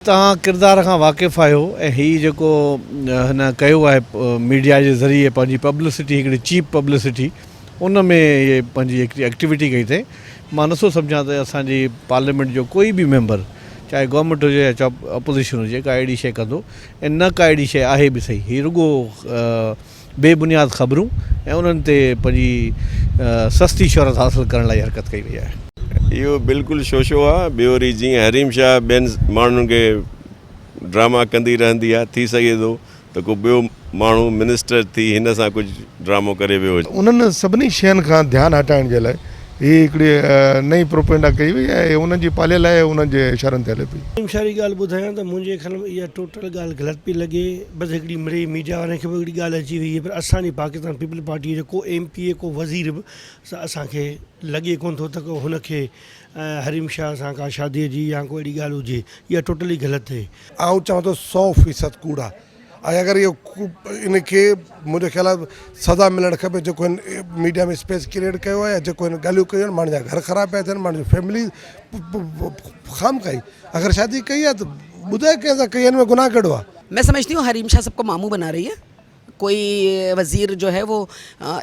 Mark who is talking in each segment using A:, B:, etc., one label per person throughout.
A: तव्हां किरदार खां वाक़िफ़ु आहियो ऐं हीउ जेको हिन कयो आहे मीडिया जे ज़रिए पंहिंजी पब्लिसिटी हिकिड़ी चीप पब्लिसिटी उन में इहे पंहिंजी हिकिड़ी एक्टिविटी कई अथई। मां नथो सम्झां त असांजी पार्लियामेंट जो कोई बि मेंबर चाहे गवर्नमेंट हुजे या चाहे अपोज़िशन हुजे का अहिड़ी शइ कंदो ऐं न का अहिड़ी शइ आहे बि सही। हीउ रुॻो बेबुनियाद ख़बरूं ऐं उन्हनि ते पंहिंजी सस्ती शोहरत हासिलु करण लाइ हरकत कई वई आहे।
B: इहो बिल्कुलु शोशो आहे। ॿियो वरी जीअं हरीम शाह ॿियनि माण्हुनि खे ड्रामा कंदी रहंदी आहे, थी सघे थो त को ॿियो माण्हू मिनिस्टर थी हिन सां कुझु ड्रामो करे वियो हुजे।
C: उन्हनि सभिनी शयुनि खां ध्यानु हटाइण जे लाइ हीअ हिकिड़ी नई प्रोपेगेंडा कई वई आहे। उन्हनि जी पालियल आहे, उन्हनि जे इशारनि ते हले पई।
D: हरीम शाह जी ॻाल्हि ॿुधायां त मुंहिंजे ख़्याल में इहा टोटल ॻाल्हि ग़लति पई लॻे। बसि हिकिड़ी मिड़ई मीडिया वारनि खे बि हिकिड़ी ॻाल्हि अची वई आहे, पर असांजी पाकिस्तान पीपल पार्टी जो को MP को वज़ीर बि असांखे लॻे कोन थो त को हुनखे हरीम शाह सां का शादीअ जी या कोई अहिड़ी ॻाल्हि हुजे। इहा टोटली ग़लति आहे।
E: आउं चवां थो 100% कूड़ आहे। ऐं अगरि इहो इनखे मुंहिंजे ख़्याल सज़ा मिलणु खपे जेको हिन मीडिया में स्पेस क्रिएट कयो आहे, जेको हिन ॻाल्हियूं कयूं आहिनि। माण्हुनि जा घर ख़राबु पिया थियनि, माण्हुनि जी फैमिली ख़ाम कई। अगरि शादी कई आहे त ॿुधाए कंहिंसां कई, हिन में गुनाह कहिड़ो आहे?
F: मैं समझती हूँ हरीम शाह सबको मामू बना रही है। कोई वज़ीर जो है वो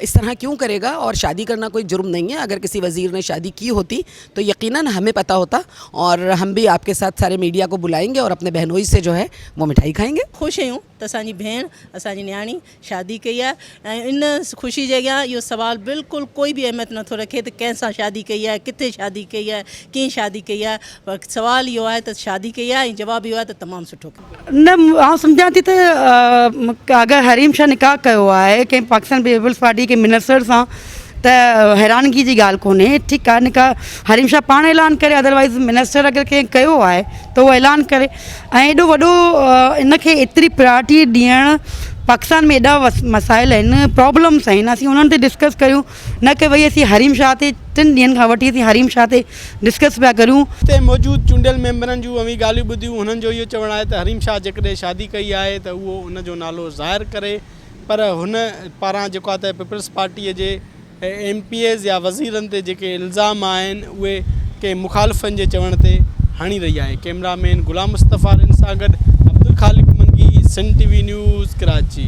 F: इस तरह क्यों करेगा, और शादी करना कोई जुर्म नहीं है। अगर किसी वज़ीर ने शादी की होती तो यकीनन हमें पता होता, और हम भी आपके साथ सारे मीडिया को बुलाएंगे और अपने बहनोई से जो है वो मिठाई खाएंगे।
G: ख़ुशि आहियूं त असांजी भेण असांजी न्याणी शादी कई आहे, ऐं इन ख़ुशी जे अॻियां इहो सुवाल बिल्कुलु कोई बि अहमियत नथो रखे त कंहिंसां शादी कई आहे, किथे शादी कई आहे, कीअं शादी कई आहे। पर सुवाल इहो आहे त शादी कई आहे, ऐं जवाबु इहो आहे त तमामु सुठो।
H: न आउं सम्झां थी त अगरि हरीम शाह निकाह कयो आहे कंहिं पाकिस्तान पीपल्स पार्टी के मिनिस्टर सां त हैरानगी जी ॻाल्हि कोन्हे। ठीकु आहे, निकाह हरीम शाह पाण ऐलान करे, अदरवाइज़ मिनिस्टर अगरि कंहिं कयो आहे त उहो ऐलान करे। ऐं एॾो वॾो इनखे एतिरी प्रायोरिटी ॾियणु, पाकिस्तान में एॾा मसाइल आहिनि, प्रॉब्लम्स आहिनि, असीं उन्हनि ते डिस्कस करियूं, न कि भई असीं हरीम शाह ते 3 ॾींहंनि खां वठी असीं हरीम शाह ते डिस्कस पिया करियूं।
I: हिते मौजूदु चूंडियल मेंबरनि जूं अवी ॻाल्हियूं ॿुधियूं। हुननि जो इहो चवणु आहे त हरीम शाह जेकॾहिं शादी कई आहे त उहो उनजो नालो ज़ाहिर करे, पर हुन पारां जेको आहे त पीपल्स पार्टीअ जे MPs या वज़ीरनि ते जेके इल्ज़ाम आहिनि उहे कंहिं मुखालिफ़नि जे चवण ते हणी रही आहे। कैमरामैन गुलाम मुस्तफ़ा सां गॾु अब्दुल ख़ालिक मंगी, सन TV न्यूज़, कराची।